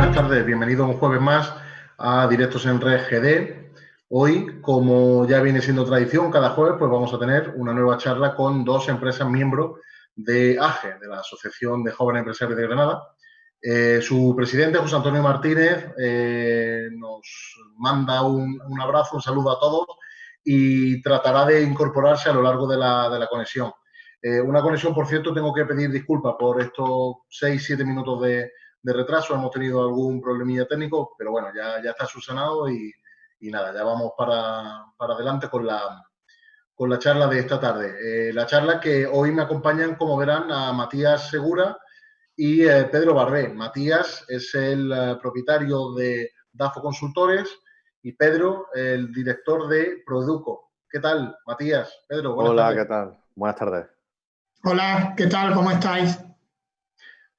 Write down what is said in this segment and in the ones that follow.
buenas tardes. Bienvenido un jueves más a Directos en Red GD. Hoy, como ya viene siendo tradición, cada jueves pues vamos a tener una nueva charla con dos empresas miembros de AGE, de la Asociación de Jóvenes Empresarios de Granada. Su presidente, José Antonio Martínez, nos manda un abrazo, un saludo a todos y tratará de incorporarse a lo largo de la conexión. Una conexión, por cierto, tengo que pedir disculpas por estos 6-7 minutos de retraso. Hemos tenido algún problemilla técnico, pero bueno, ya está subsanado y nada, ya vamos para adelante con la charla de esta tarde. La charla que hoy me acompañan, como verán, a Matías Segura y Pedro Barbé. Matías es el propietario de DAFO Consultores y Pedro, el director de Produco. ¿Qué tal, Matías? Pedro, buenas tardes. Hola, ¿qué tal? Buenas tardes. Hola, ¿qué tal? ¿Cómo estáis?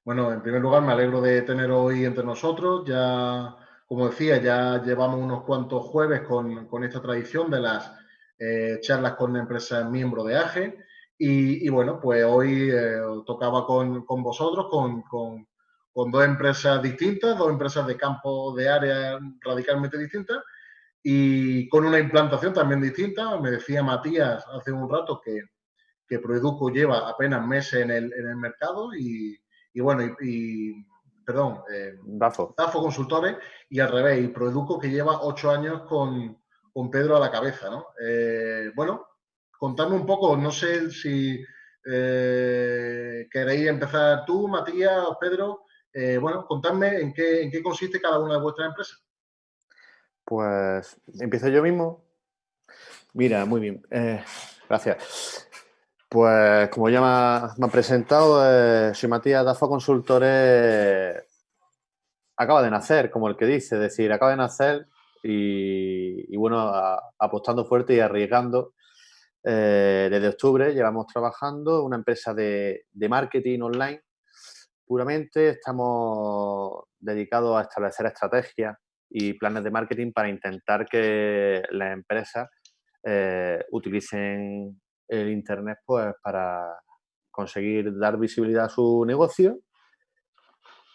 Bueno, en primer lugar, me alegro de tener hoy entre nosotros. Ya, como decía, ya llevamos unos cuantos jueves con esta tradición de las charlas con empresas miembros de AGE. Y bueno, pues hoy tocaba con vosotros, con dos empresas distintas, dos empresas de campo, de área radicalmente distintas y con una implantación también distinta. Me decía Matías hace un rato que Proeduco lleva apenas meses en el mercado y bueno, perdón, DAFO Consultores y al revés, y Proeduco que lleva 8 años con Pedro a la cabeza, ¿no? Bueno, contadme un poco, no sé si queréis empezar tú, Matías o Pedro. Bueno, contadme en qué consiste cada una de vuestras empresas. Pues empiezo yo mismo. Mira, muy bien. Gracias. Pues como ya me han presentado, soy Matías, DAFO Consultores. Acaba de nacer, como el que dice, es decir, acaba de nacer y bueno, apostando fuerte y arriesgando. Desde octubre llevamos trabajando una empresa de marketing online. Puramente estamos dedicados a establecer estrategias y planes de marketing para intentar que las empresas utilicen el Internet pues para conseguir dar visibilidad a su negocio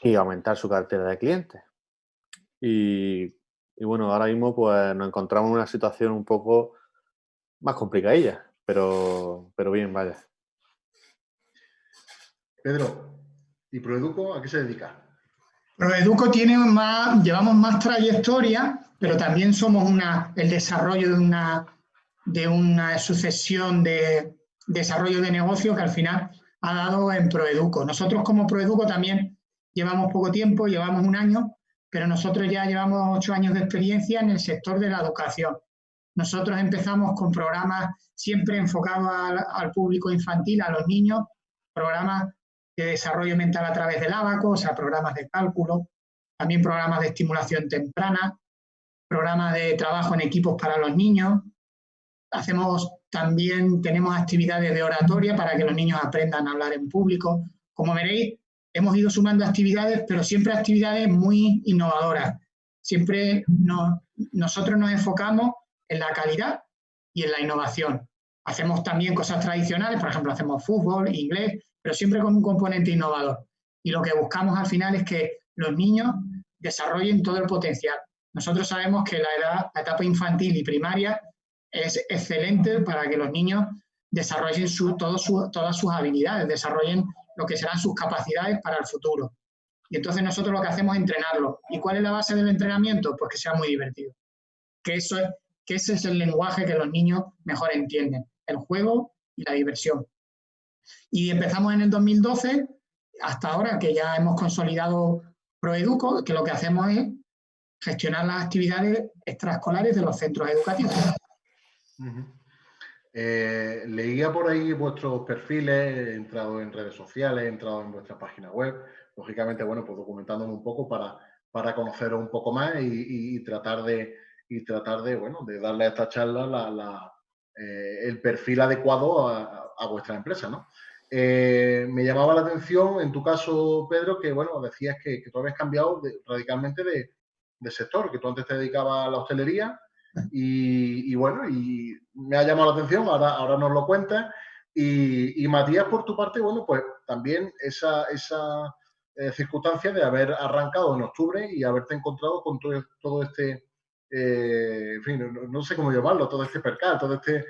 y aumentar su cartera de clientes. Y bueno, ahora mismo pues nos encontramos en una situación un poco más complicadilla, pero bien, vaya. Pedro, ¿y Proeduco a qué se dedica? Proeduco llevamos más trayectoria, pero también somos el desarrollo de una sucesión de desarrollo de negocio que al final ha dado en Proeduco. Nosotros como Proeduco también llevamos poco tiempo, llevamos un año, pero nosotros ya llevamos 8 años de experiencia en el sector de la educación. Nosotros empezamos con programas siempre enfocados al público infantil, a los niños, programas de desarrollo mental a través del ábaco, o sea, programas de cálculo, también programas de estimulación temprana, programas de trabajo en equipos para los niños. Tenemos actividades de oratoria para que los niños aprendan a hablar en público. Como veréis, hemos ido sumando actividades, pero siempre actividades muy innovadoras. Nosotros nos enfocamos en la calidad y en la innovación. Hacemos también cosas tradicionales, por ejemplo, hacemos fútbol, inglés, pero siempre con un componente innovador. Y lo que buscamos al final es que los niños desarrollen todo el potencial. Nosotros sabemos que la etapa infantil y primaria es excelente para que los niños desarrollen todas sus habilidades, desarrollen lo que serán sus capacidades para el futuro. Y entonces nosotros lo que hacemos es entrenarlo. ¿Y cuál es la base del entrenamiento? Pues que sea muy divertido. Que ese es el lenguaje que los niños mejor entienden, el juego y la diversión. Y empezamos en el 2012 hasta ahora, que ya hemos consolidado Proeduco, que lo que hacemos es gestionar las actividades extraescolares de los centros educativos. Leía por ahí vuestros perfiles, he entrado en redes sociales, he entrado en vuestra página web, lógicamente, bueno, pues documentándome un poco para conoceros un poco más y tratar de bueno, de darle a esta charla el perfil adecuado a vuestra empresa, ¿no? Me llamaba la atención, en tu caso, Pedro, que, bueno, decías que tú habías cambiado radicalmente de sector, que tú antes te dedicabas a la hostelería y bueno, y me ha llamado la atención, ahora nos lo cuentas. Y Matías, por tu parte, bueno, pues también esa circunstancia de haber arrancado en octubre y haberte encontrado con todo este, en fin, no sé cómo llamarlo, todo este percal, todo este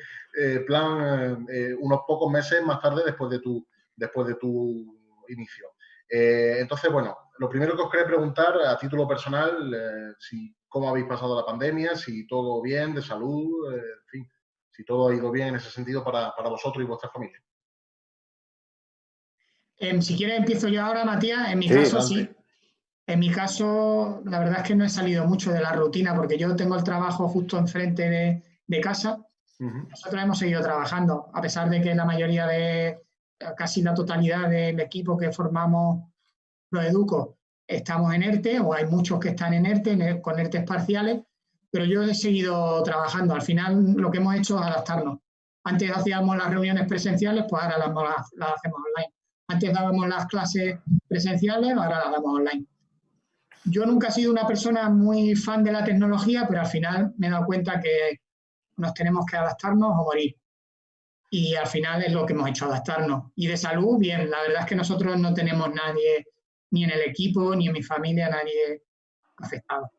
plan, unos pocos meses más tarde después de tu inicio. Entonces, bueno, lo primero que os quería preguntar a título personal, cómo habéis pasado la pandemia, si todo bien, de salud, en fin, si todo ha ido bien en ese sentido para vosotros y vuestra familia. Si quieres empiezo yo ahora, Matías. En mi Sí, caso, adelante. sí. En mi caso, la verdad es que no he salido mucho de la rutina porque yo tengo el trabajo justo enfrente de casa. Nosotros hemos seguido trabajando, a pesar de que la mayoría casi la totalidad del equipo que formamos los Educos estamos en ERTE, o hay muchos que están en ERTE, con ERTEs parciales, pero yo he seguido trabajando. Al final lo que hemos hecho es adaptarnos. Antes hacíamos las reuniones presenciales, pues ahora las hacemos online. Antes dábamos las clases presenciales, ahora las damos online. Yo nunca he sido una persona muy fan de la tecnología, pero al final me he dado cuenta que nos tenemos que adaptarnos o morir. Y al final es lo que hemos hecho, adaptarnos. Y de salud, bien, la verdad es que nosotros no tenemos nadie, ni en el equipo, ni en mi familia, nadie afectado.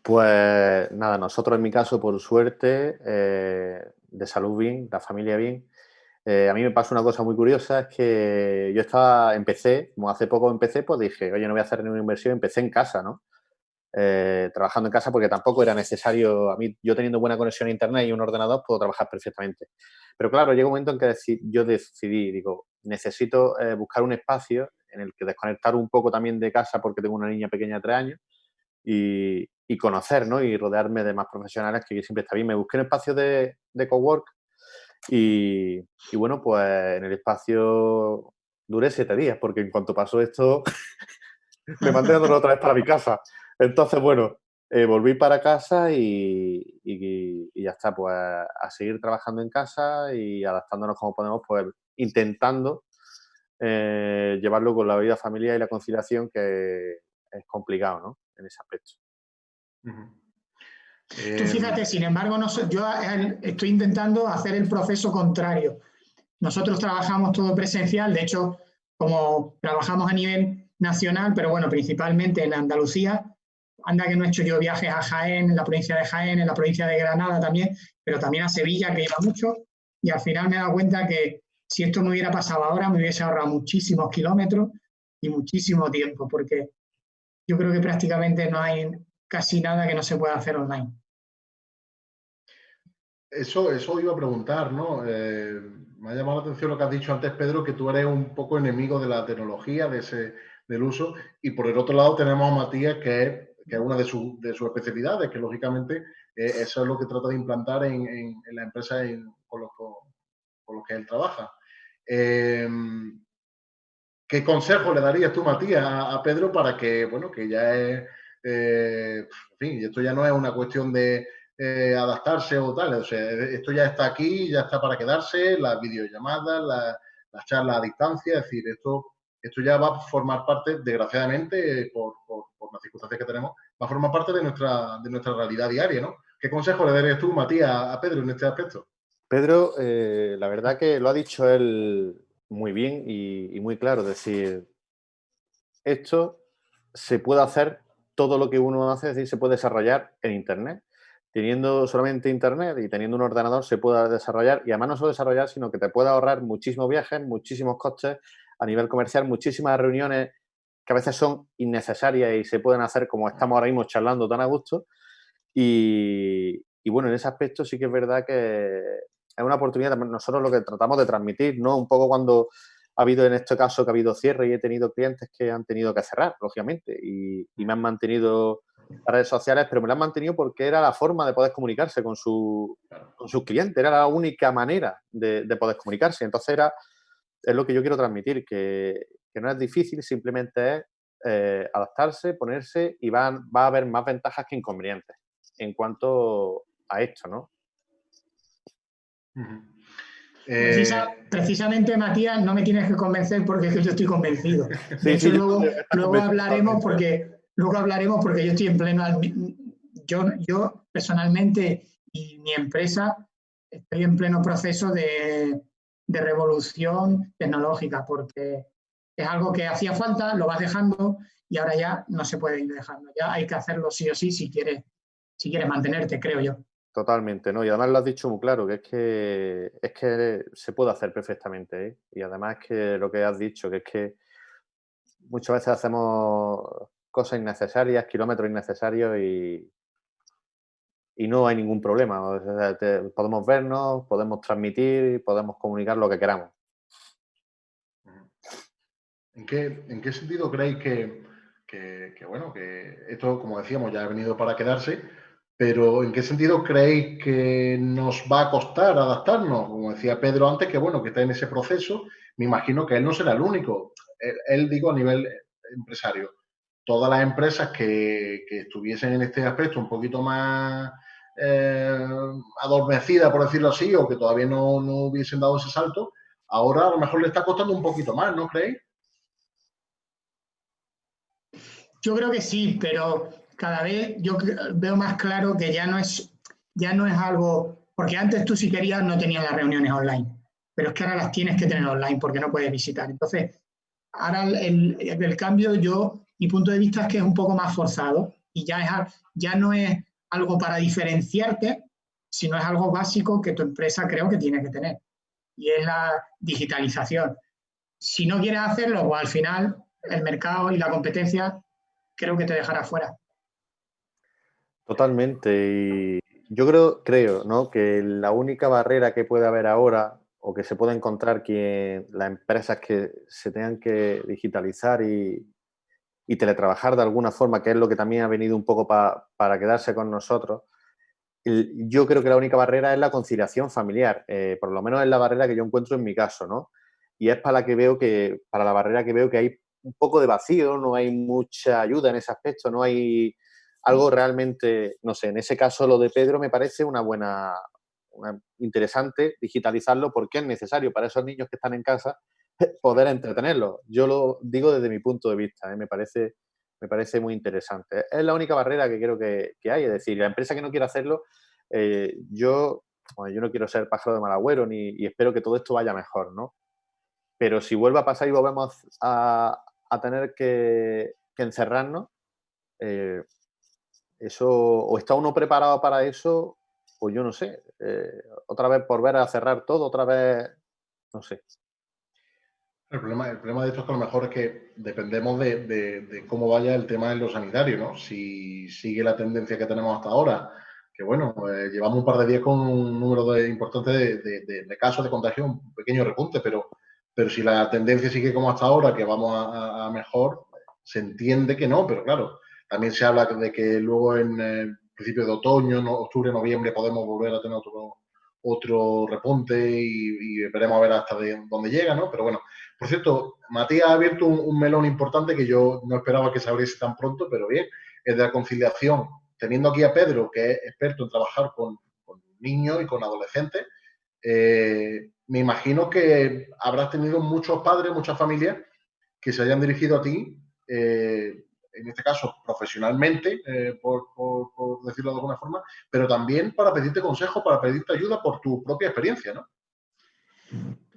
Pues nada, nosotros en mi caso, por suerte, de salud bien, la familia bien. A mí me pasó una cosa muy curiosa, es que yo empecé, como hace poco empecé, pues dije, oye, no voy a hacer ninguna inversión, empecé en casa, ¿no? Trabajando en casa porque tampoco era necesario, a mí, yo teniendo buena conexión a internet y un ordenador, puedo trabajar perfectamente. Pero claro, llega un momento en que yo decidí, digo, necesito buscar un espacio en el que desconectar un poco también de casa porque tengo una niña pequeña de 3 años y conocer, ¿no? Y rodearme de más profesionales, que siempre está bien. Me busqué un espacio de cowork y bueno, pues en el espacio duré 7 días, porque en cuanto pasó esto, me mandé otra vez para mi casa. Entonces, bueno, volví para casa y ya está, pues a seguir trabajando en casa y adaptándonos como podemos, pues intentando llevarlo con la vida familiar y la conciliación, que es complicado, ¿no? En ese aspecto. Tú fíjate, sin embargo, yo estoy intentando hacer el proceso contrario. Nosotros trabajamos todo presencial, de hecho, como trabajamos a nivel nacional, pero bueno, principalmente en Andalucía, anda que no he hecho yo viajes a Jaén, en la provincia de Jaén, en la provincia de Granada también, pero también a Sevilla, que iba mucho, y al final me he dado cuenta que si esto no hubiera pasado ahora, me hubiese ahorrado muchísimos kilómetros y muchísimo tiempo, porque yo creo que prácticamente no hay casi nada que no se pueda hacer online. Eso iba a preguntar, ¿no? Me ha llamado la atención lo que has dicho antes, Pedro, que tú eres un poco enemigo de la tecnología, del uso, y por el otro lado tenemos a Matías, que es una de sus especialidades, que lógicamente eso es lo que trata de implantar en la empresa con los que él trabaja. ¿Qué consejo le darías tú, Matías, a Pedro para que, bueno, que ya es, en fin, esto ya no es una cuestión de adaptarse o tal, o sea, esto ya está aquí, ya está para quedarse, las videollamadas, las charlas a distancia, es decir, esto ya va a formar parte, desgraciadamente, por las circunstancias que tenemos, va a formar parte de nuestra realidad diaria, ¿no? ¿Qué consejo le darías tú, Matías, a Pedro en este aspecto? Pedro, la verdad que lo ha dicho él muy bien y muy claro. Es decir, esto se puede hacer, todo lo que uno hace, es decir, se puede desarrollar en Internet. Teniendo solamente Internet y teniendo un ordenador se puede desarrollar, y además no solo desarrollar, sino que te puede ahorrar muchísimos viajes, muchísimos costes a nivel comercial, muchísimas reuniones que a veces son innecesarias y se pueden hacer como estamos ahora mismo charlando tan a gusto. Y bueno, en ese aspecto sí que es verdad que es una oportunidad, nosotros lo que tratamos de transmitir, ¿no? Un poco cuando ha habido en este caso que ha habido cierre y he tenido clientes que han tenido que cerrar, lógicamente, y me han mantenido las redes sociales, pero me las han mantenido porque era la forma de poder comunicarse con sus clientes, era la única manera de poder comunicarse. Entonces es lo que yo quiero transmitir, que no es difícil, simplemente es adaptarse, ponerse, y va a haber más ventajas que inconvenientes en cuanto a esto, ¿no? Precisamente, Matías, no me tienes que convencer porque es que yo estoy convencido. De hecho, luego hablaremos porque yo estoy en pleno... Yo personalmente y mi empresa estoy en pleno proceso de revolución tecnológica, porque es algo que hacía falta, lo vas dejando y ahora ya no se puede ir dejando. Ya hay que hacerlo sí o sí si quieres mantenerte, creo yo. Totalmente, ¿no? Y además lo has dicho muy claro, que es que se puede hacer perfectamente, ¿eh? Y además que lo que has dicho, que es que muchas veces hacemos cosas innecesarias, kilómetros innecesarios y no hay ningún problema. O sea, podemos vernos, podemos transmitir, podemos comunicar lo que queramos. ¿En qué sentido creéis bueno, que esto, como decíamos, ya ha venido para quedarse, pero ¿en qué sentido creéis que nos va a costar adaptarnos? Como decía Pedro antes, que bueno, que está en ese proceso, me imagino que él no será el único. Él digo, a nivel empresario, todas las empresas que estuviesen en este aspecto un poquito más adormecidas, por decirlo así, o que todavía no hubiesen dado ese salto, ahora a lo mejor le está costando un poquito más, ¿no creéis? Yo creo que sí, pero cada vez yo veo más claro que ya no es algo, porque antes tú si querías no tenías las reuniones online, pero es que ahora las tienes que tener online porque no puedes visitar. Entonces, ahora el cambio, mi punto de vista es que es un poco más forzado y ya no es algo para diferenciarte, sino es algo básico que tu empresa creo que tiene que tener. Y es la digitalización. Si no quieres hacerlo, pues al final el mercado y la competencia creo que te dejará fuera. Totalmente. Y yo creo, ¿no? Que la única barrera que puede haber ahora o que se puede encontrar que las empresas que se tengan que digitalizar y teletrabajar de alguna forma, que es lo que también ha venido un poco para quedarse con nosotros, yo creo que la única barrera es la conciliación familiar, por lo menos es la barrera que yo encuentro en mi caso, ¿no? Y es para la barrera que veo que hay un poco de vacío, no hay mucha ayuda en ese aspecto, no hay algo realmente, no sé, en ese caso lo de Pedro me parece una interesante digitalizarlo porque es necesario para esos niños que están en casa poder entretenerlos. Yo lo digo desde mi punto de vista, me parece muy interesante. Es la única barrera que creo que hay, es decir, la empresa que no quiere hacerlo, yo no quiero ser pájaro de mal agüero y espero que todo esto vaya mejor, ¿no? Pero si vuelve a pasar y volvemos a tener que encerrarnos, eso, o está uno preparado para eso, pues yo no sé. Otra vez volver a cerrar todo, otra vez, no sé. El problema de esto es que a lo mejor es que dependemos de cómo vaya el tema en lo sanitario, ¿no? Si sigue la tendencia que tenemos hasta ahora, que bueno, llevamos un par de días con un número importante de casos de contagio, un pequeño repunte, pero si la tendencia sigue como hasta ahora, que vamos a mejor, se entiende que no, pero claro, también se habla de que luego en principios de otoño, octubre, noviembre, podemos volver a tener otro repunte y veremos a ver hasta dónde llega, ¿no? Pero bueno, por cierto, Matías ha abierto un melón importante que yo no esperaba que se abriese tan pronto, pero bien, es de la conciliación. Teniendo aquí a Pedro, que es experto en trabajar con niños y con adolescentes, me imagino que habrás tenido muchos padres, muchas familias que se hayan dirigido a ti, en este caso profesionalmente, por decirlo de alguna forma, pero también para pedirte consejo, para pedirte ayuda por tu propia experiencia, ¿no?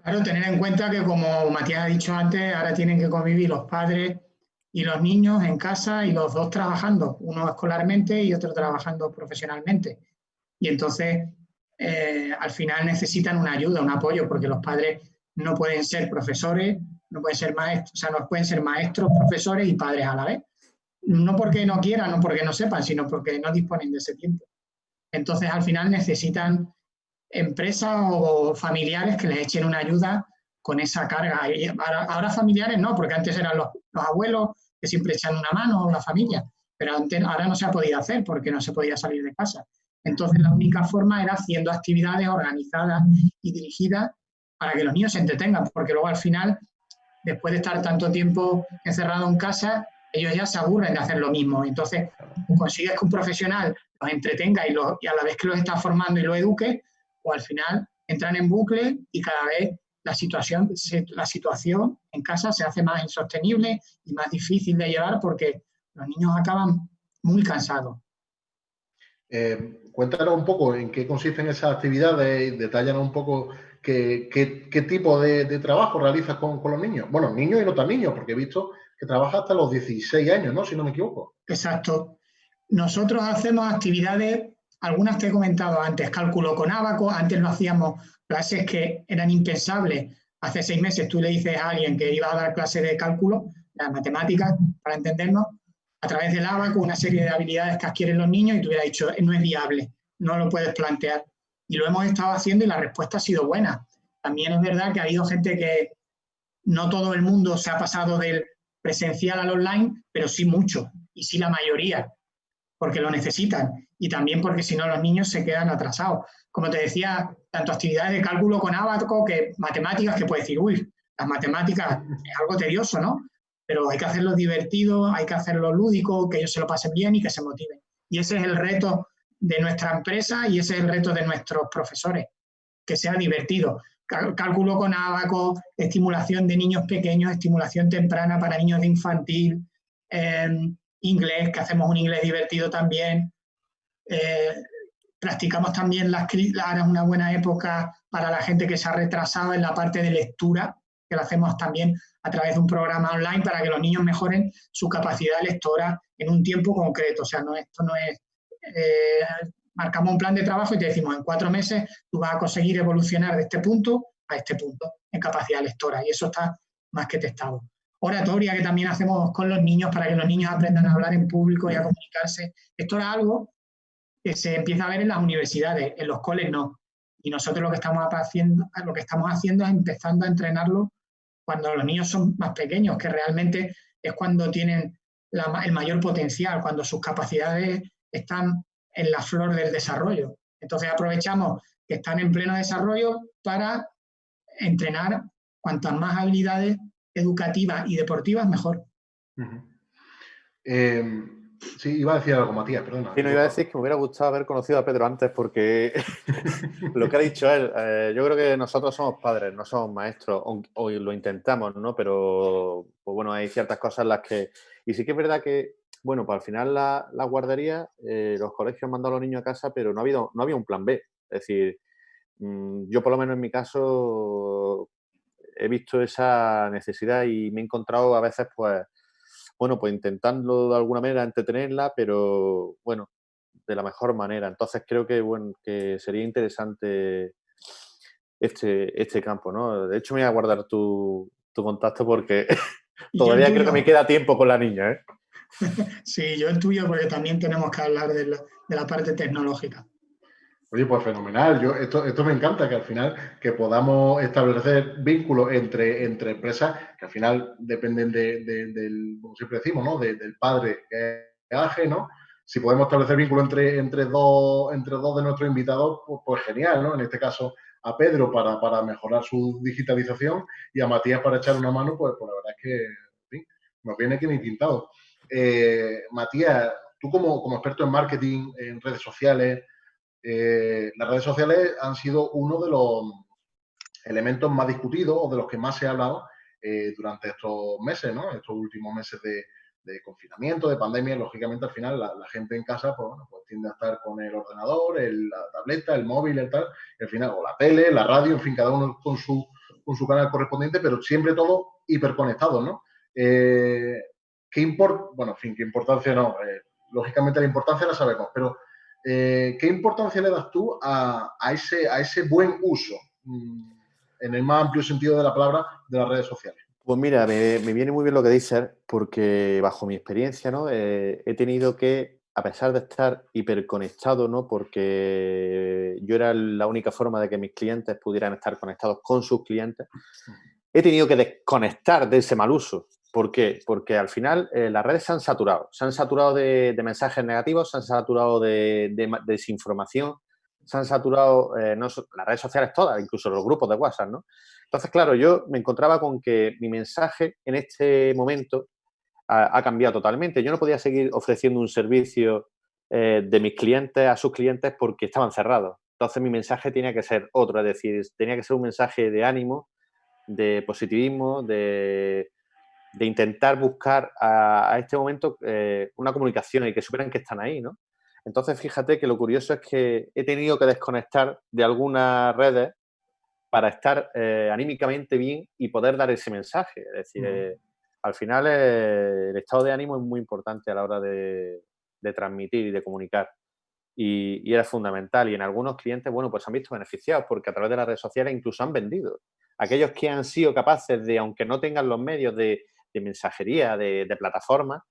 Claro, tener en cuenta que, como Matías ha dicho antes, ahora tienen que convivir los padres y los niños en casa y los dos trabajando, uno escolarmente y otro trabajando profesionalmente. Y entonces, al final necesitan una ayuda, un apoyo, porque los padres no pueden ser profesores, no pueden ser maestros, o sea, no pueden ser maestros, profesores y padres a la vez. No porque no quieran, no porque no sepan, sino porque no disponen de ese tiempo. Entonces, al final necesitan empresas o familiares que les echen una ayuda con esa carga. Y ahora familiares no, porque antes eran los abuelos que siempre echan una mano, o la familia, pero ahora no se ha podido hacer porque no se podía salir de casa. Entonces la única forma era haciendo actividades organizadas y dirigidas para que los niños se entretengan, porque luego al final, después de estar tanto tiempo encerrado en casa, ellos ya se aburren de hacer lo mismo. Entonces consigues que un profesional los entretenga y a la vez que los está formando y los eduque, o al final entran en bucle y cada vez la situación en casa se hace más insostenible y más difícil de llevar porque los niños acaban muy cansados. Cuéntanos un poco en qué consisten esas actividades, detállanos un poco ¿qué tipo de trabajo realizas con los niños? Bueno, niños y no tan niños, porque he visto que trabajas hasta los 16 años, ¿no? Si no me equivoco. Exacto. Nosotros hacemos actividades, algunas te he comentado antes, cálculo con ábaco, antes lo hacíamos clases que eran impensables. Hace 6 meses tú le dices a alguien que iba a dar clase de cálculo, las matemáticas, para entendernos, a través del ábaco, una serie de habilidades que adquieren los niños y tú hubieras dicho, no es viable, no lo puedes plantear. Y lo hemos estado haciendo y la respuesta ha sido buena. También es verdad que ha habido gente que no todo el mundo se ha pasado del presencial al online, pero sí mucho, y sí la mayoría, porque lo necesitan y también porque si no los niños se quedan atrasados. Como te decía, tanto actividades de cálculo con ábaco que matemáticas, que puedes decir, uy, las matemáticas es algo tedioso, ¿no? Pero hay que hacerlo divertido, hay que hacerlo lúdico, que ellos se lo pasen bien y que se motiven. Y ese es el reto de nuestra empresa y ese es el reto de nuestros profesores, que sea divertido. Cálculo con ábaco, estimulación de niños pequeños, estimulación temprana para niños de infantil, inglés, que hacemos un inglés divertido también. Practicamos también ahora es una buena época para la gente que se ha retrasado en la parte de lectura, que lo hacemos también a través de un programa online para que los niños mejoren su capacidad lectora en un tiempo concreto. O sea, esto no es marcamos un plan de trabajo y te decimos en 4 meses tú vas a conseguir evolucionar de este punto a este punto en capacidad lectora y eso está más que testado. Oratoria que también hacemos con los niños para que los niños aprendan a hablar en público y a comunicarse. Esto era algo que se empieza a ver en las universidades, en los coles no. Y nosotros lo que estamos haciendo es empezando a entrenarlo cuando los niños son más pequeños, que realmente es cuando tienen el mayor potencial, cuando sus capacidades están en la flor del desarrollo. Entonces aprovechamos que están en pleno desarrollo para entrenar cuantas más habilidades educativas y deportivas, mejor. Sí, iba a decir algo, Matías, perdona. Sí, no, iba a decir que me hubiera gustado haber conocido a Pedro antes porque lo que ha dicho él, yo creo que nosotros somos padres, no somos maestros, o lo intentamos, ¿no? Pero, pues bueno, hay ciertas cosas en las que... Y sí que es verdad que, bueno, pues al final la guardería, los colegios mandan a los niños a casa, pero no había un plan B. Es decir, yo por lo menos en mi caso he visto esa necesidad y me he encontrado a veces, pues, bueno, pues intentando de alguna manera entretenerla, pero bueno, de la mejor manera. Entonces creo que, bueno, que sería interesante este campo, ¿no? De hecho, me voy a guardar tu contacto porque todavía creo que me queda tiempo con la niña, ¿eh? Sí, yo el tuyo porque también tenemos que hablar de la parte tecnológica. Oye, pues fenomenal. Esto me encanta, que al final que podamos establecer vínculos entre empresas que al final dependen del, como siempre decimos, ¿no? Del padre que es ajeno. Si podemos establecer vínculos entre dos de nuestros invitados, pues genial, ¿no? En este caso a Pedro para mejorar su digitalización y a Matías para echar una mano, pues la verdad es que, en fin, nos viene que ni pintado. Matías, tú como experto en marketing, en redes sociales, las redes sociales han sido uno de los elementos más discutidos o de los que más se ha hablado durante estos meses, ¿no? Estos últimos meses de confinamiento, de pandemia. Lógicamente, al final, la gente en casa pues, bueno, pues tiende a estar con el ordenador, la tableta, el móvil, el tal, y al final, o la tele, la radio, en fin, cada uno con su canal correspondiente, pero siempre todo hiperconectado, ¿no? ¿Qué importancia no? Lógicamente la importancia la sabemos, pero ¿qué importancia le das tú a ese buen uso, en el más amplio sentido de la palabra, de las redes sociales? Pues mira, me viene muy bien lo que dices, porque bajo mi experiencia, ¿no? He tenido que, a pesar de estar hiperconectado, ¿no? Porque yo era la única forma de que mis clientes pudieran estar conectados con sus clientes, he tenido que desconectar de ese mal uso. ¿Por qué? Porque al final las redes se han saturado de mensajes negativos, se han saturado de desinformación, se han saturado las redes sociales todas, incluso los grupos de WhatsApp, ¿no? Entonces, claro, yo me encontraba con que mi mensaje en este momento ha cambiado totalmente. Yo no podía seguir ofreciendo un servicio de mis clientes a sus clientes porque estaban cerrados. Entonces, mi mensaje tenía que ser otro, es decir, tenía que ser un mensaje de ánimo, de positivismo, de intentar buscar a este momento una comunicación y que supieran que están ahí, ¿no? Entonces, fíjate que lo curioso es que he tenido que desconectar de algunas redes para estar anímicamente bien y poder dar ese mensaje. Es decir, al final el estado de ánimo es muy importante a la hora de transmitir y de comunicar. Y era fundamental. Y en algunos clientes, bueno, pues se han visto beneficiados porque a través de las redes sociales incluso han vendido. Aquellos que han sido capaces de, aunque no tengan los medios de mensajería, de plataforma,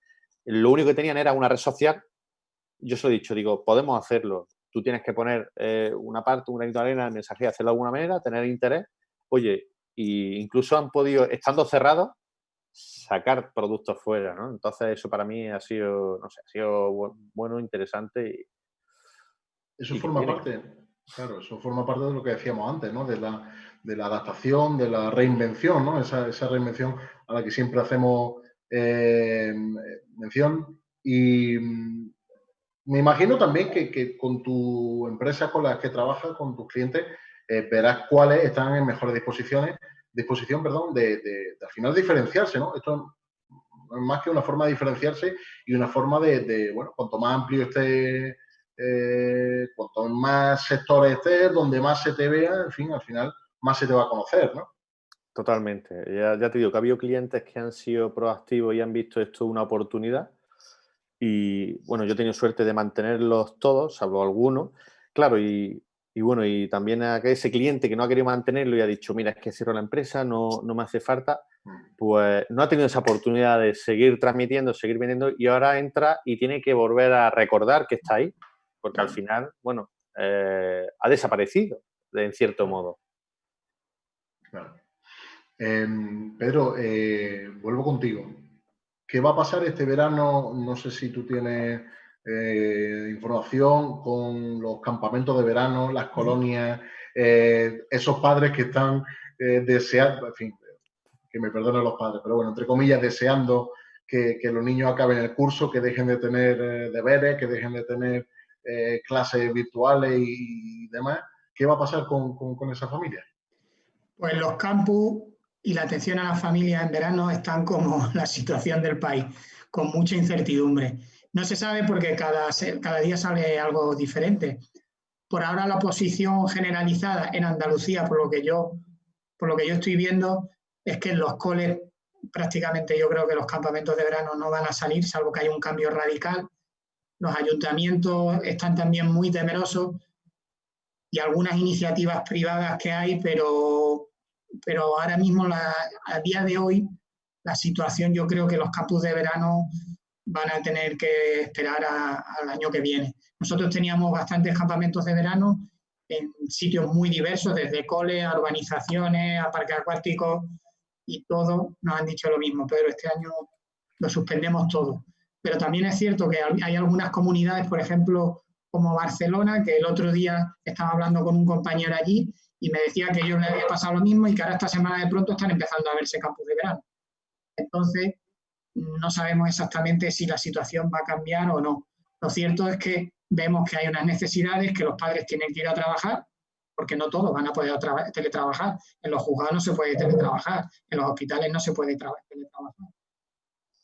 lo único que tenían era una red social. Yo se lo he dicho, digo, podemos hacerlo. Tú tienes que poner una parte, un granito de arena en mensajería, hacerlo de alguna manera, tener interés. Oye, y incluso han podido, estando cerrados, sacar productos fuera, ¿no? Entonces eso para mí ha sido, no sé, ha sido bueno, interesante Eso forma parte, claro, eso forma parte de lo que decíamos antes, ¿no? De la adaptación, de la reinvención, ¿no? Esa reinvención a la que siempre hacemos mención. Y me imagino también que con tu empresa con las que trabajas, con tus clientes, verás cuáles están en mejores disposición, perdón, de al final diferenciarse, ¿no? Esto no es más que una forma de diferenciarse y una forma bueno, cuanto más amplio esté, cuanto más sectores estés, donde más se te vea, en fin, al final más se te va a conocer, ¿no? Totalmente. Ya te digo que ha habido clientes que han sido proactivos y han visto esto una oportunidad. Y bueno, yo he tenido suerte de mantenerlos todos, salvo algunos. Claro, y bueno, y también a ese cliente que no ha querido mantenerlo y ha dicho, mira, es que cierro la empresa, no me hace falta, pues no ha tenido esa oportunidad de seguir transmitiendo, seguir vendiendo, y ahora entra y tiene que volver a recordar que está ahí, porque al final, bueno, ha desaparecido, en cierto modo. Claro. Pedro, vuelvo contigo. ¿Qué va a pasar este verano? No sé si tú tienes información con los campamentos de verano, las colonias, esos padres que están deseando, en fin, que me perdonen los padres, pero bueno, entre comillas, deseando que los niños acaben el curso, que dejen de tener deberes, que dejen de tener clases virtuales y demás. ¿Qué va a pasar con esa familia? Pues los campus y la atención a las familias en verano están como la situación del país, con mucha incertidumbre. No se sabe porque cada día sale algo diferente. Por ahora la posición generalizada en Andalucía, por lo que yo estoy viendo, es que en los coles prácticamente yo creo que los campamentos de verano no van a salir, salvo que haya un cambio radical. Los ayuntamientos están también muy temerosos y algunas iniciativas privadas que hay, pero ahora mismo, a día de hoy, la situación, yo creo que los campus de verano van a tener que esperar al año que viene. Nosotros teníamos bastantes campamentos de verano en sitios muy diversos, desde coles a urbanizaciones, a parques acuáticos, y todos nos han dicho lo mismo, pero este año lo suspendemos todo. Pero también es cierto que hay algunas comunidades, por ejemplo, como Barcelona, que el otro día estaba hablando con un compañero allí y me decía que a ellos les había pasado lo mismo y que ahora esta semana de pronto están empezando a verse campus de verano. Entonces, no sabemos exactamente si la situación va a cambiar o no. Lo cierto es que vemos que hay unas necesidades, que los padres tienen que ir a trabajar, porque no todos van a poder teletrabajar. En los juzgados no se puede teletrabajar, en los hospitales no se puede teletrabajar,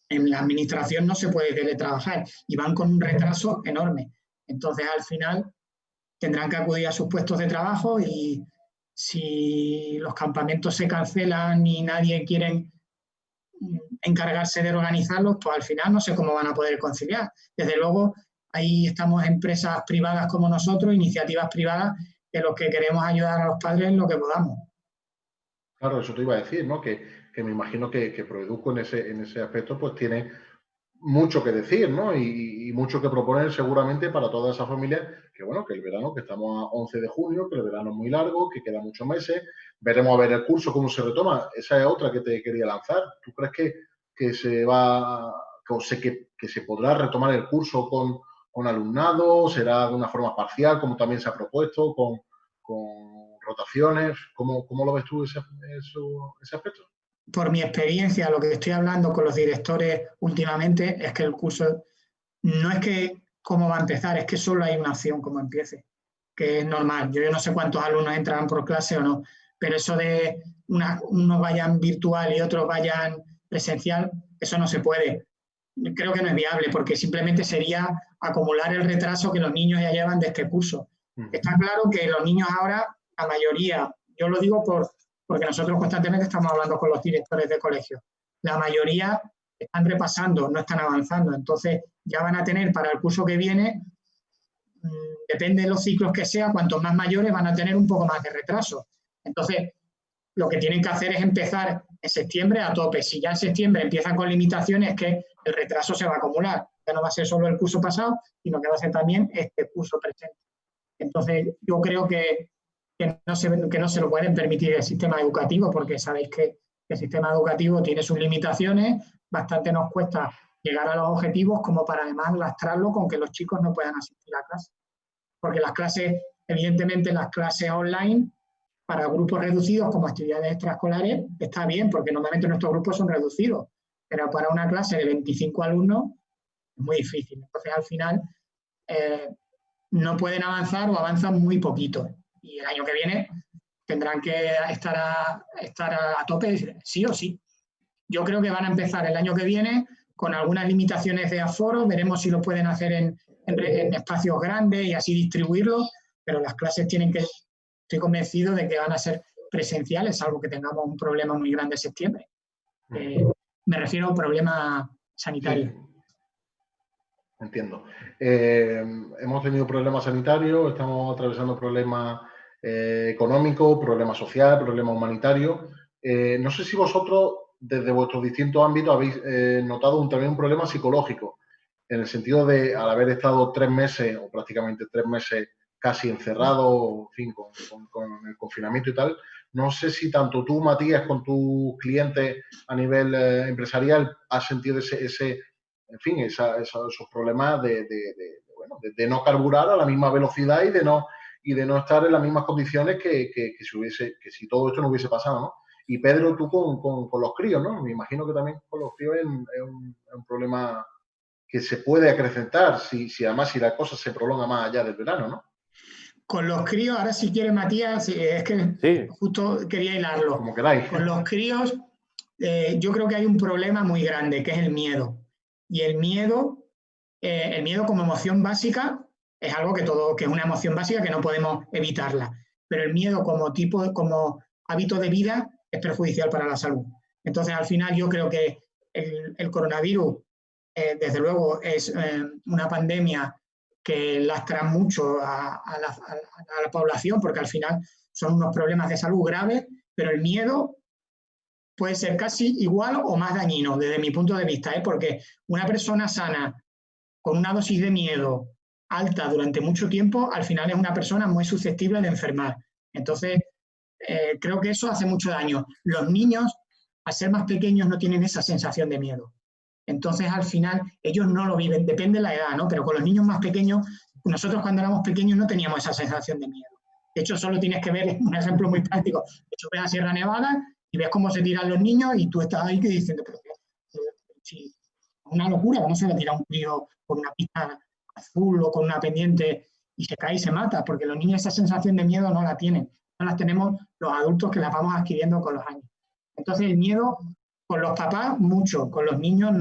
en la administración no se puede teletrabajar y van con un retraso enorme. Entonces, al final, tendrán que acudir a sus puestos de trabajo y si los campamentos se cancelan y nadie quiere encargarse de organizarlos, pues al final no sé cómo van a poder conciliar. Desde luego, ahí estamos empresas privadas como nosotros, iniciativas privadas, que los que queremos ayudar a los padres en lo que podamos. Claro, eso te iba a decir, ¿no? Que me imagino que Proeduco en ese aspecto pues tiene mucho que decir, ¿no? Y mucho que proponer seguramente para todas esas familias, que bueno, que el verano, que estamos a 11 de junio, que el verano es muy largo, que quedan muchos meses, veremos a ver el curso, cómo se retoma. Esa es otra que te quería lanzar. ¿Tú crees que se va, que se podrá retomar el curso con alumnado? ¿Será de una forma parcial, como también se ha propuesto, con rotaciones? ¿Cómo lo ves tú ese aspecto? Por mi experiencia, lo que estoy hablando con los directores últimamente es que el curso no es que cómo va a empezar, es que solo hay una opción como empiece, que es normal. Yo no sé cuántos alumnos entrarán por clase o no, pero eso de unos vayan virtual y otros vayan presencial, eso no se puede. Creo que no es viable porque simplemente sería acumular el retraso que los niños ya llevan de este curso. Está claro que los niños ahora, la mayoría yo lo digo porque nosotros constantemente estamos hablando con los directores de colegios. La mayoría están repasando, no están avanzando. Entonces, ya van a tener para el curso que viene, depende de los ciclos que sea, cuantos más mayores van a tener un poco más de retraso. Entonces, lo que tienen que hacer es empezar en septiembre a tope. Si ya en septiembre empiezan con limitaciones, que el retraso se va a acumular. Ya no va a ser solo el curso pasado, sino que va a ser también este curso presente. Entonces, yo creo que no se lo pueden permitir el sistema educativo, porque sabéis que el sistema educativo tiene sus limitaciones, bastante nos cuesta llegar a los objetivos como para además lastrarlo con que los chicos no puedan asistir a clase. Porque las clases, evidentemente las clases online, para grupos reducidos como actividades extraescolares, está bien, porque normalmente nuestros grupos son reducidos, pero para una clase de 25 alumnos es muy difícil. Entonces, al final, no pueden avanzar o avanzan muy poquito. Y el año que viene tendrán que estar a tope, sí o sí. Yo creo que van a empezar el año que viene con algunas limitaciones de aforo, veremos si lo pueden hacer en espacios grandes y así distribuirlo, pero las clases tienen que, estoy convencido de que van a ser presenciales, salvo que tengamos un problema muy grande en septiembre. Me refiero a un problema sanitario. Sí. Entiendo. Hemos tenido problemas sanitarios, estamos atravesando problemas económicos, problemas sociales, problemas humanitarios. No sé si vosotros, desde vuestros distintos ámbitos, habéis notado también un problema psicológico, en el sentido de, al haber estado 3 meses, o prácticamente 3 meses casi encerrado, en fin, con el confinamiento y tal, no sé si tanto tú, Matías, con tus clientes a nivel empresarial, has sentido en fin, esos problemas de no carburar a la misma velocidad y de no estar en las mismas condiciones que si todo esto no hubiese pasado, ¿no? Y Pedro, tú con los críos, ¿no? Me imagino que también con los críos es un problema que se puede acrecentar si además si la cosa se prolonga más allá del verano, ¿no? Con los críos, ahora si quiere Matías, es que Sí. justo quería hilarlo. Como queráis. Con los críos, yo creo que hay un problema muy grande, que es el miedo. Y el miedo como emoción básica es algo que es una emoción básica que no podemos evitarla. Pero el miedo como hábito de vida es perjudicial para la salud. Entonces, al final, yo creo que el coronavirus, desde luego, es una pandemia que lastra mucho a la población, porque al final son unos problemas de salud graves, pero el miedo puede ser casi igual o más dañino desde mi punto de vista, porque una persona sana con una dosis de miedo alta durante mucho tiempo, al final es una persona muy susceptible de enfermar. Entonces, creo que eso hace mucho daño. Los niños, al ser más pequeños, no tienen esa sensación de miedo. Entonces, al final, ellos no lo viven, depende de la edad, ¿no? Pero con los niños más pequeños, nosotros cuando éramos pequeños no teníamos esa sensación de miedo. De hecho, solo tienes que ver un ejemplo muy práctico. De hecho, ves a Sierra Nevada y ves cómo se tiran los niños y tú estás ahí diciendo, pero sí, una locura, cómo se le tira un crío por una pista azul o con una pendiente y se cae y se mata, porque los niños esa sensación de miedo no la tienen. No las tenemos los adultos que las vamos adquiriendo con los años. Entonces, el miedo con los papás, mucho. Con los niños,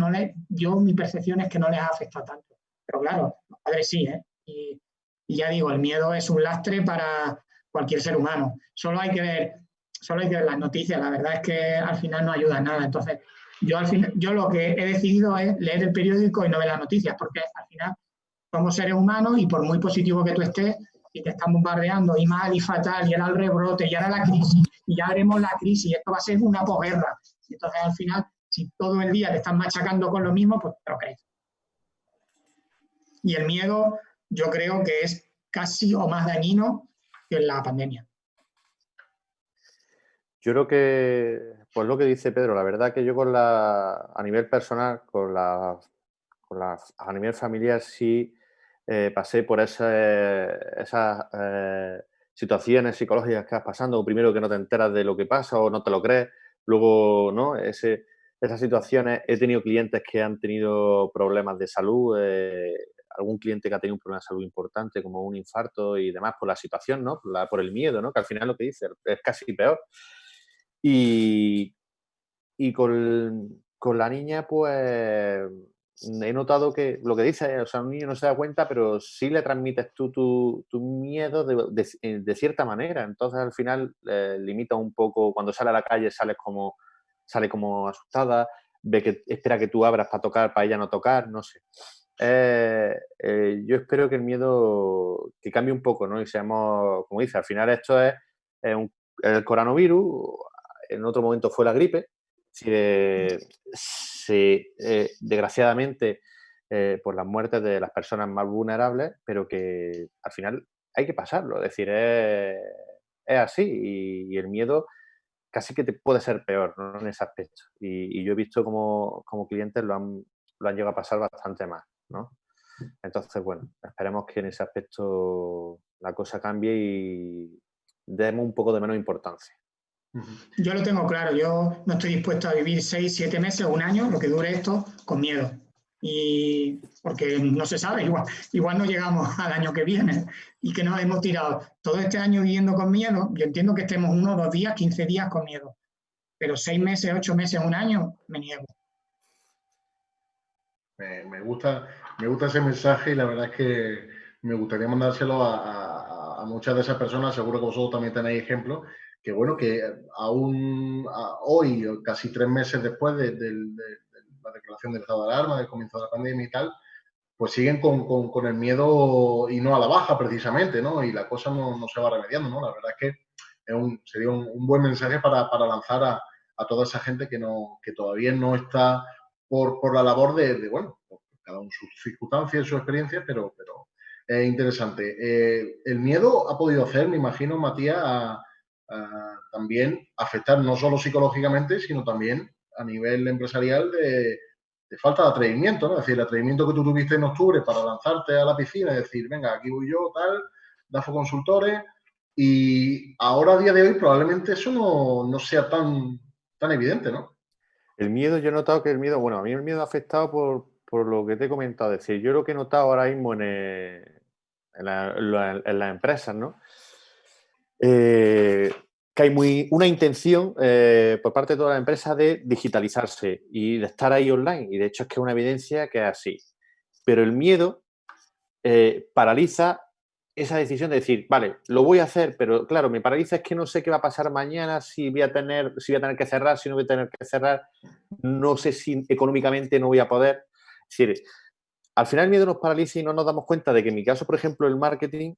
mi percepción es que no les afecta tanto. Pero claro, los padres sí, ¿eh? Y ya digo, el miedo es un lastre para cualquier ser humano. Solo hay que ver las noticias. La verdad es que al final no ayuda en nada. Entonces, yo lo que he decidido es leer el periódico y no ver las noticias, porque al final somos seres humanos y por muy positivo que tú estés, y te están bombardeando y mal y fatal, y ahora el rebrote, y ahora la crisis, y ya haremos la crisis, y esto va a ser una posguerra. Entonces, al final, si todo el día te están machacando con lo mismo, pues te lo crees. Y el miedo, yo creo que es casi o más dañino que la pandemia. Yo creo que, pues lo que dice Pedro, la verdad que yo a nivel personal, a nivel familiar sí pasé por esas situaciones psicológicas que vas pasando. Primero que no te enteras de lo que pasa o no te lo crees. Luego, ¿no? Esas situaciones, he tenido clientes que han tenido problemas de salud, algún cliente que ha tenido un problema de salud importante, como un infarto y demás, por la situación, ¿no? Por el miedo, ¿no? Que al final lo que dice es casi peor. Y con la niña, pues, he notado que lo que dices, o sea, un niño no se da cuenta, pero sí le transmites tú tu miedo de cierta manera. Entonces, al final, limita un poco. Cuando sale a la calle, sale como asustada, ve que espera que tú abras para tocar, para ella no tocar, no sé. Yo espero que el miedo que cambie un poco, ¿no? Y seamos, como dice, al final esto es el coronavirus, en otro momento fue la gripe. Desgraciadamente, por las muertes de las personas más vulnerables, pero que al final hay que pasarlo. Es decir, es así y el miedo casi que te puede ser peor, ¿no? En ese aspecto. Y yo he visto como clientes lo han llegado a pasar bastante más, ¿no? Entonces, bueno, esperemos que en ese aspecto la cosa cambie y demos un poco de menos importancia. Yo lo tengo claro, yo no estoy dispuesto a vivir 6, 7 meses o un año, lo que dure esto, con miedo. Y porque no se sabe, igual no llegamos al año que viene y que nos hemos tirado todo este año viviendo con miedo. Yo entiendo que estemos 1, 2 días, 15 días con miedo, pero 6 meses, 8 meses, un año, me niego. Me gusta ese mensaje y la verdad es que me gustaría mandárselo a muchas de esas personas. Seguro que vosotros también tenéis ejemplos. Que bueno, que aún hoy, casi 3 meses después de la declaración del estado de alarma, del comienzo de la pandemia y tal, pues siguen con el miedo y no a la baja precisamente, ¿no? Y la cosa no se va remediando, ¿no? La verdad es que sería un buen mensaje para lanzar a toda esa gente que todavía no está por la labor bueno, cada uno sus circunstancias, sus experiencias, pero es interesante. El miedo ha podido hacer, me imagino, Matías, también afectar no solo psicológicamente, sino también a nivel empresarial de falta de atrevimiento, ¿no? Es decir, el atrevimiento que tú tuviste en octubre para lanzarte a la piscina y decir, venga, aquí voy yo, tal, DAFO Consultores, y ahora a día de hoy probablemente eso no sea tan evidente, ¿no? El miedo, yo he notado que bueno, a mí el miedo ha afectado por lo que te he comentado. Es decir, yo lo que he notado ahora mismo en las empresas, ¿no? Que hay una intención por parte de toda la empresa de digitalizarse y de estar ahí online. Y de hecho es que es una evidencia que es así. Pero el miedo paraliza esa decisión de decir, vale, lo voy a hacer, pero claro, me paraliza es que no sé qué va a pasar mañana, si voy a tener que cerrar, si no voy a tener que cerrar, no sé si económicamente no voy a poder. Es decir, al final el miedo nos paraliza y no nos damos cuenta de que en mi caso, por ejemplo, el marketing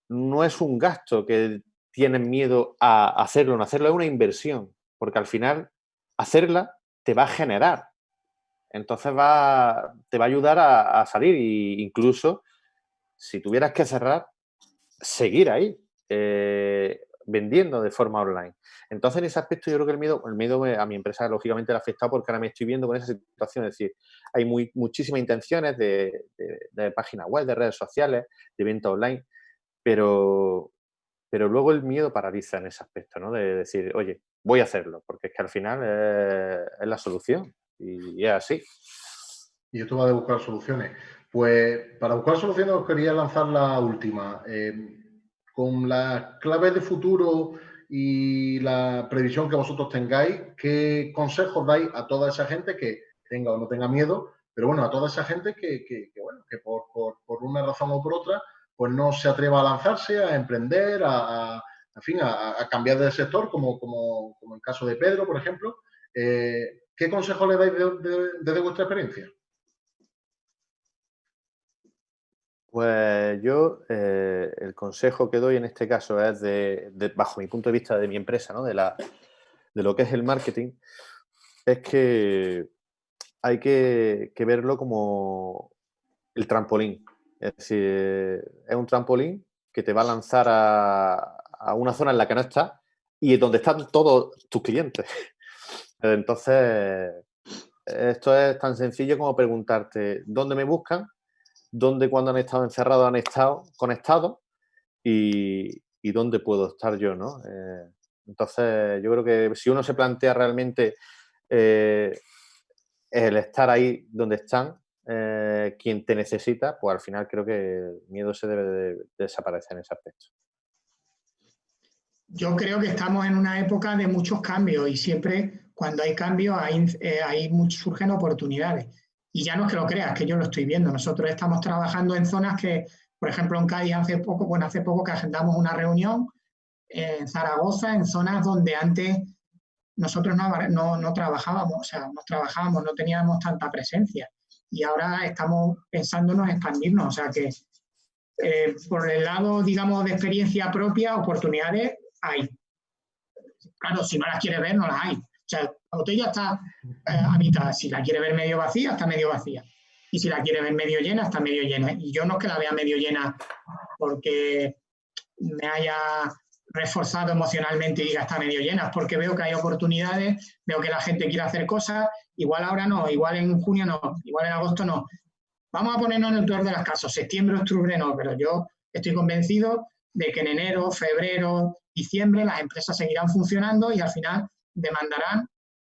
no es un gasto que tienes miedo a hacerlo, no hacerlo es una inversión, porque al final hacerla te va a generar. Entonces te va a ayudar a salir e incluso si tuvieras que cerrar, seguir ahí vendiendo de forma online. Entonces, en ese aspecto, yo creo que el miedo a mi empresa, lógicamente, le ha afectado porque ahora me estoy viendo con esa situación. Es decir, hay muchísimas intenciones de páginas web, de redes sociales, de venta online, pero luego el miedo paraliza en ese aspecto, ¿no? De decir, oye, voy a hacerlo, porque es que al final es la solución y es así. Y esto va de buscar soluciones. Pues para buscar soluciones os quería lanzar la última. Con las claves de futuro y la previsión que vosotros tengáis, ¿qué consejos dais a toda esa gente que tenga o no tenga miedo? Pero bueno, a toda esa gente que por una razón o por otra, pues no se atreva a lanzarse, a emprender, en fin, a cambiar de sector, como el caso de Pedro, por ejemplo. ¿Qué consejos le dais desde vuestra experiencia? Pues yo el consejo que doy en este caso es bajo mi punto de vista de mi empresa, ¿no? de lo que es el marketing, es que hay que verlo como el trampolín. Es decir, es un trampolín que te va a lanzar a una zona en la que no estás y es donde están todos tus clientes. Entonces, esto es tan sencillo como preguntarte dónde me buscan, dónde cuando han estado encerrados han estado conectados y dónde puedo estar yo, ¿no? Entonces, yo creo que si uno se plantea realmente el estar ahí donde están, quien te necesita, pues al final creo que el miedo se debe de desaparecer en ese aspecto. Yo creo que estamos en una época de muchos cambios y siempre cuando hay cambios, surgen oportunidades. Y ya no es que lo creas, que yo lo estoy viendo. Nosotros estamos trabajando en zonas que, por ejemplo, en Cádiz hace poco que agendamos una reunión en Zaragoza, en zonas donde antes nosotros no trabajábamos, o sea, no teníamos tanta presencia. Y ahora estamos pensándonos expandirnos. O sea que por el lado, digamos, de experiencia propia, oportunidades hay. Claro, si no las quiere ver, no las hay. O sea, la botella está a mitad. Si la quiere ver medio vacía, está medio vacía. Y si la quiere ver medio llena, está medio llena. Y yo no es que la vea medio llena porque me haya reforzado emocionalmente y diga está medio llena, es porque veo que hay oportunidades, veo que la gente quiere hacer cosas, igual ahora no, igual en junio no, igual en agosto no. Vamos a ponernos en el peor de los casos, septiembre, octubre no, pero yo estoy convencido de que en enero, febrero, diciembre las empresas seguirán funcionando y al final demandarán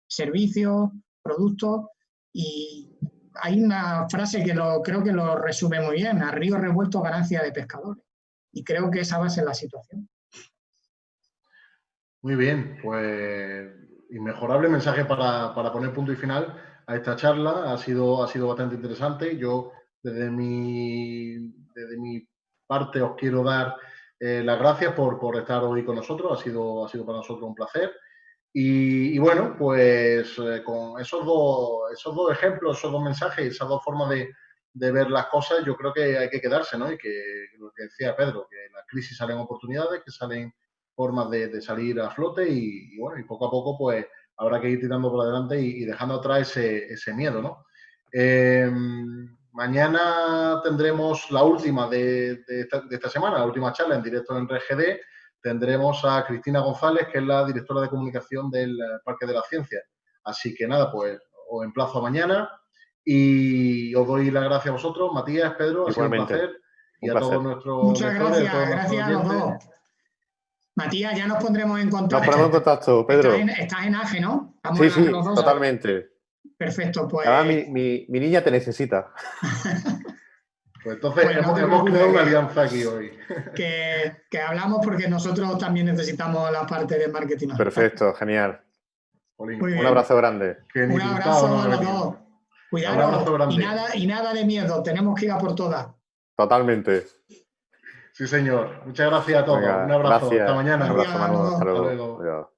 servicios, productos y hay una frase que creo que lo resume muy bien, a río revuelto ganancia de pescadores. Y creo que esa va a ser la situación. Muy bien, pues inmejorable mensaje para poner punto y final a esta charla. Ha sido bastante interesante. Yo desde mi parte os quiero dar las gracias por estar hoy con nosotros. Ha sido para nosotros un placer. Y bueno, pues con esos dos ejemplos, esos dos mensajes, esas dos formas de ver las cosas, yo creo que hay que quedarse, ¿no? Y que lo que decía Pedro, que en las crisis salen oportunidades, que salen formas de salir a flote y bueno, y poco a poco pues habrá que ir tirando por adelante y dejando atrás ese miedo, ¿no? Mañana tendremos la última de esta semana, la última charla en directo en RGD. Tendremos a Cristina González, que es la directora de comunicación del Parque de la Ciencia. Así que nada, pues os emplazo a mañana y os doy las gracias a vosotros, Matías, Pedro, ha sido un placer. Y a todos nuestros Muchas gracias, gracias a los dos. Matías, ya nos pondremos en contacto. Nos ponemos en contacto, Pedro. Estás en AGE, ¿no? Sí, totalmente. Perfecto, pues. Ahora mi niña te necesita. Pues entonces hemos creado una alianza aquí hoy. Que hablamos porque nosotros también necesitamos la parte de marketing. Perfecto, genial. Un abrazo grande. Un abrazo a los dos. Cuidado. Y nada de miedo, tenemos que ir a por todas. Totalmente. Sí, señor. Muchas gracias a todos. Venga, un abrazo. Gracias. Hasta mañana. Un abrazo, Manuel. Hasta luego. luego.